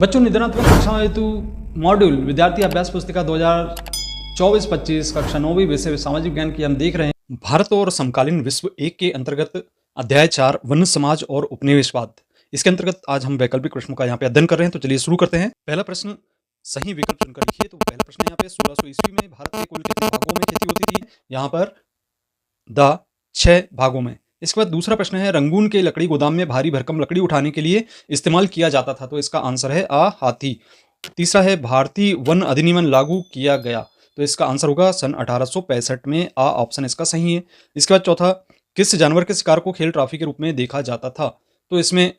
बच्चों, निदानात्मक कक्षा हेतु मॉड्यूल विद्यार्थी अभ्यास पुस्तिका 2024-25 कक्षा 9वीं विषय सामाजिक ज्ञान की हम देख रहे हैं। भारत और समकालीन विश्व 1 के अंतर्गत अध्याय 4 वन्य समाज और उपनिवेशवाद। इसके अंतर्गत आज हम वैकल्पिक प्रश्नों का यहाँ पे अध्ययन कर रहे हैं। तो चलिए शुरू करते हैं। पहला प्रश्न सही विकल्प चुनकर लिखिए। तो पहला प्रश्न यहाँ पे 1600 ईस्वी में भारत के कुल कितने भागों में खेती होती थी? यहाँ पर 6 भागों में। इसके बाद दूसरा प्रश्न है, रंगून के लकड़ी गोदाम में भारी भरकम लकड़ी उठाने के लिए इस्तेमाल किया जाता था। तो इसका आंसर है आ, हाथी। तीसरा है, भारतीय वन अधिनियम लागू किया गया। तो इसका आंसर होगा सन 1865 में। आ ऑप्शन इसका सही है। इसके बाद चौथा, किस जानवर के शिकार को खेल ट्रॉफी के रूप में देखा जाता था? तो इसमें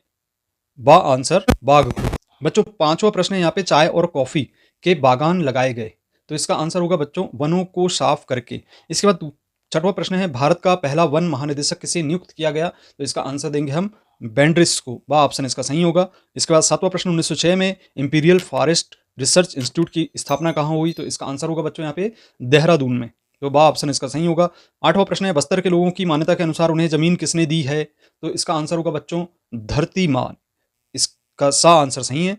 बा आंसर बाघ को। बच्चों, पांचवा प्रश्न है यहाँ पे, चाय और कॉफी के बागान लगाए गए। तो इसका आंसर होगा बच्चों वनों को साफ करके। इसके बाद छठवां प्रश्न है, भारत का पहला वन महानिदेशक किसे नियुक्त किया गया? तो इसका आंसर देंगे हम बेंड्रिस को। वह ऑप्शन इसका सही होगा। इसके बाद सातवां प्रश्न, 1906 में इंपीरियल फॉरेस्ट रिसर्च इंस्टीट्यूट की स्थापना कहाँ हुई? तो इसका आंसर होगा बच्चों यहाँ पे देहरादून में। तो बा ऑप्शन इसका सही होगा। आठवां प्रश्न है, बस्तर के लोगों की मान्यता के अनुसार उन्हें जमीन किसने दी है? तो इसका आंसर होगा बच्चों धरती मान। इसका सा आंसर सही है।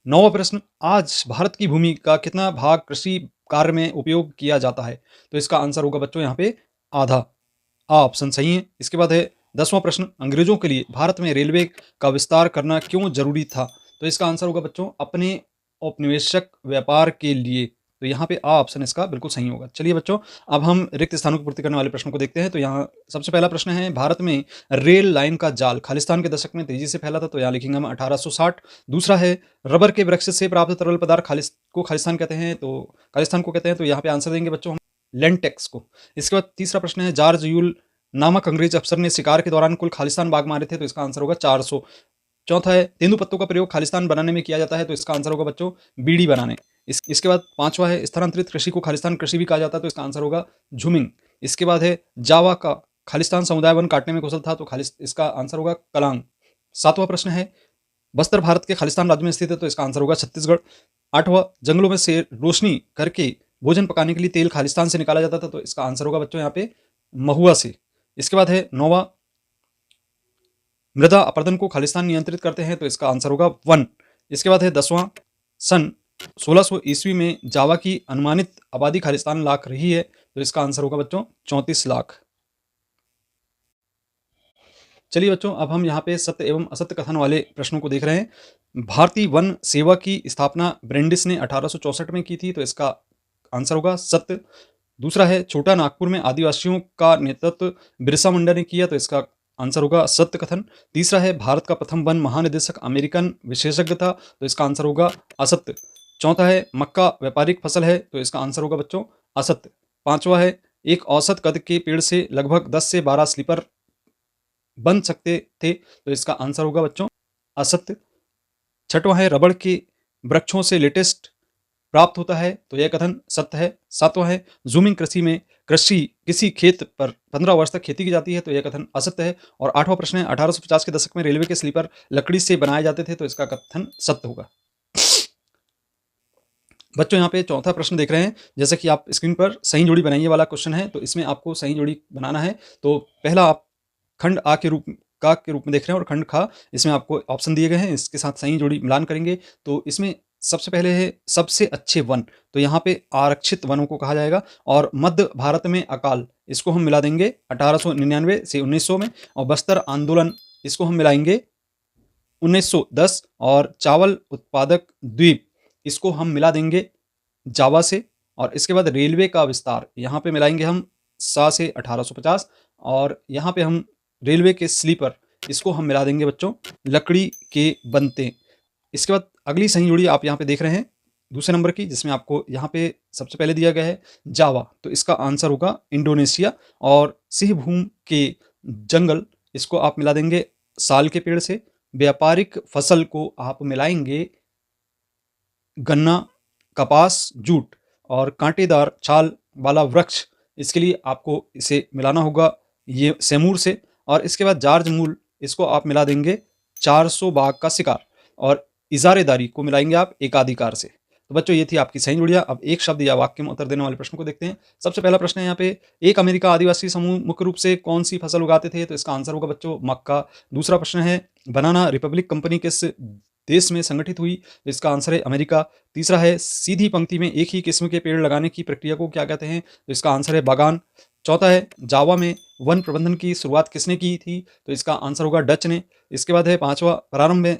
नौवां प्रश्न, आज भारत की भूमि का कितना भाग कृषि कार्य में उपयोग किया जाता है? तो इसका आंसर होगा बच्चों यहाँ पे आधा। आ ऑप्शन सही है। इसके बाद है 10वां प्रश्न, अंग्रेजों के लिए भारत में रेलवे का विस्तार करना क्यों जरूरी था? तो इसका आंसर होगा बच्चों अपने औपनिवेशिक व्यापार के लिए। तो यहाँ पे आ ऑप्शन इसका बिल्कुल सही होगा। चलिए बच्चों, अब हम रिक्त स्थानों की पूर्ति करने वाले प्रश्नों को देखते हैं। तो यहाँ सबसे पहला प्रश्न है, भारत में रेल लाइन का जाल खालिस्तान के दशक में तेजी से फैला था। तो यहाँ लिखेंगे हम 1860। दूसरा है, रबर के वृक्ष से प्राप्त तरल पदार्थ खालिस्तान कहते हैं। तो खालिस्तान को कहते हैं। तो यहाँ पे आंसर देंगे बच्चों हम लेंटेक्स को। इसके बाद तीसरा प्रश्न है, जॉर्ज यूल नामक अंग्रेज अफसर ने शिकार के दौरान कुल खालिस्तान बाघ मारे थे। तो इसका आंसर होगा 400। चौथा है, तेंदू पत्तों का प्रयोग खालिस्तान बनाने में किया जाता है। तो इसका आंसर होगा बच्चों बीड़ी बनाने। इसके बाद पांचवा है, स्थानांतरित कृषि को खालिस्तान कृषि भी कहा जाता है। तो इसका आंसर होगा झुमिंग। इसके बाद है, जावा का खालिस्तान समुदाय वन काटने में कुशल था। तो इसका आंसर होगा कलांग। सातवां प्रश्न है, बस्तर भारत के खालिस्तान राज्य में स्थित है। तो इसका आंसर होगा छत्तीसगढ़। आठवां, जंगलों में से रोशनी करके भोजन पकाने के लिए तेल खालिस्तान से निकाला जाता था। तो इसका आंसर होगा बच्चों यहाँ पे महुआ से। इसके बाद है नौवां, मृदा अपरदन को खालिस्तान नियंत्रित करते हैं। तो इसका आंसर होगा वन। इसके बाद है 10वां, सन 1600 ईस्वी में जावा की अनुमानित आबादी खालिस्तान लाख रही है। तो इसका आंसर होगा बच्चों 34 लाख। चलिए बच्चों, अब हम यहाँ पे सत्य एवं असत्य कथन वाले प्रश्नों को देख रहे हैं। भारतीय वन सेवा की स्थापना ब्रेंडिस ने 1864 में की थी। तो इसका आंसर होगा सत्य। दूसरा है, छोटा नागपुर में आदिवासियों का नेतृत्व बिरसा मुंडा ने किया। तो इसका आंसर होगा सत्य कथन। तीसरा है, भारत का प्रथम वन महानिदेशक अमेरिकन विशेषज्ञ था। तो इसका आंसर होगा असत्य। चौथा है, मक्का व्यापारिक फसल है। तो इसका आंसर होगा बच्चों असत्य। पांचवा है, एक औसत कद के पेड़ से लगभग 10 से 12 स्लीपर बन सकते थे। तो इसका आंसर होगा बच्चों असत्य। छठवां है, रबड़ के वृक्षों से लेटेस्ट प्राप्त होता है। तो यह कथन सत्य है। सातवां है, जूमिंग कृषि में किसी खेत पर 15 वर्ष तक खेती की जाती है। तो यह कथन असत्य है। और आठवां प्रश्न है, 1850 के दशक में रेलवे के स्लीपर लकड़ी से बनाए जाते थे। तो इसका कथन सत्य होगा। बच्चों, यहाँ पे चौथा प्रश्न देख रहे हैं, जैसे कि आप स्क्रीन पर सही जोड़ी बनाइए वाला क्वेश्चन है। तो इसमें आपको सही जोड़ी बनाना है। तो पहला आप खंड आ के रूप में देख रहे हैं और खंड खा, इसमें आपको ऑप्शन दिए गए हैं। इसके साथ सही जोड़ी मिलान करेंगे। तो इसमें सबसे पहले है सबसे अच्छे वन। तो यहाँ पे आरक्षित वनों को कहा जाएगा। और मध्य भारत में अकाल, इसको हम मिला देंगे 1899 से 1900 में। और बस्तर आंदोलन, इसको हम मिलाएंगे 1910। और चावल उत्पादक द्वीप, इसको हम मिला देंगे जावा से। और इसके बाद रेलवे का विस्तार, यहाँ पे मिलाएंगे हम सा से 1850। और यहाँ पे हम रेलवे के स्लीपर, इसको हम मिला देंगे बच्चों लकड़ी के बनते। इसके बाद अगली सही जोड़ी आप यहाँ पे देख रहे हैं दूसरे नंबर की, जिसमें आपको यहाँ पे सबसे पहले दिया गया है जावा। तो इसका आंसर होगा इंडोनेशिया। और सिंहभूम के जंगल, इसको आप मिला देंगे साल के पेड़ से। व्यापारिक फसल को आप मिलाएंगे गन्ना, कपास, जूट। और कांटेदार छाल वाला वृक्ष, इसके लिए आपको इसे मिलाना होगा ये सेमूर से। और इसके बाद जार्ज मूल, इसको आप मिला देंगे 400 बाघ का शिकार। और इजारेदारी को मिलाएंगे आप एकाधिकार से। तो बच्चों, ये थी आपकी सही जोड़ियां। अब एक शब्द या वाक्य में उत्तर देने वाले प्रश्नों को देखते हैं। सबसे पहला प्रश्न है यहाँ पे, एक अमेरिका आदिवासी समूह मुख्य रूप से कौन सी फसल उगाते थे? तो इसका आंसर होगा बच्चों मक्का। दूसरा प्रश्न है, बनाना रिपब्लिक कंपनी किस देश में संगठित हुई? तो इसका आंसर है अमेरिका। तीसरा है सीधी पंक्ति में एक ही किस्म के पेड़ लगाने की प्रक्रिया को क्या कहते हैं? तो इसका आंसर है बागान। चौथा है जावा में वन प्रबंधन की शुरुआत किसने की थी? तो इसका आंसर होगा डच ने। इसके बाद है पांचवा, प्रारंभ में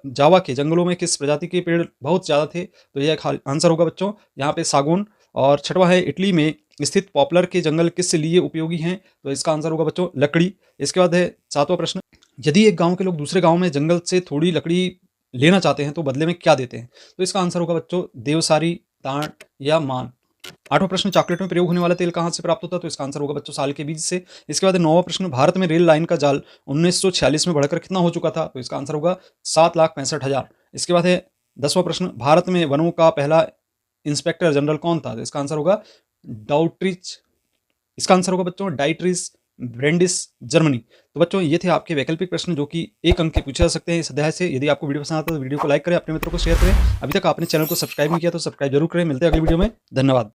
जावा के जंगलों में किस प्रजाति के पेड़ बहुत ज्यादा थे? तो यह आंसर होगा बच्चों यहाँ पे सागौन। और छठवा है इटली में स्थित पॉपुलर के जंगल किस लिए उपयोगी हैं? तो इसका आंसर होगा बच्चों लकड़ी। इसके बाद है सातवां प्रश्न, यदि एक गांव के लोग दूसरे गांव में जंगल से थोड़ी लकड़ी लेना चाहते हैं तो बदले में क्या देते हैं? तो इसका आंसर होगा बच्चों देवसारी, ताड़ या मान। आठवां प्रश्न, चॉकलेट में प्रयोग होने वाला तेल कहां से प्राप्त होता है? तो इसका आंसर होगा बच्चों साल के बीज से। इसके बाद नौवां प्रश्न, भारत में रेल लाइन का जाल 1946 में बढ़कर कितना हो चुका था? तो इसका आंसर होगा 7,65,000। इसके बाद है 10वां प्रश्न, भारत में वनों का पहला इंस्पेक्टर जनरल कौन था? तो इसका आंसर होगा डाउट्रिच। इसका आंसर होगा बच्चों डाइट्रिस ब्रेंडिस, जर्मनी। तो बच्चों ये थे आपके वैकल्पिक प्रश्न जो कि 1 अंक के पूछे जा सकते हैं इस अध्याय से। यदि आपको वीडियो पसंद आता है तो वीडियो को लाइक करें, अपने मित्रों को शेयर करें। अभी तक आपने चैनल को सब्सक्राइब नहीं किया तो सब्सक्राइब जरूर करें। मिलते हैं अगली वीडियो में। धन्यवाद।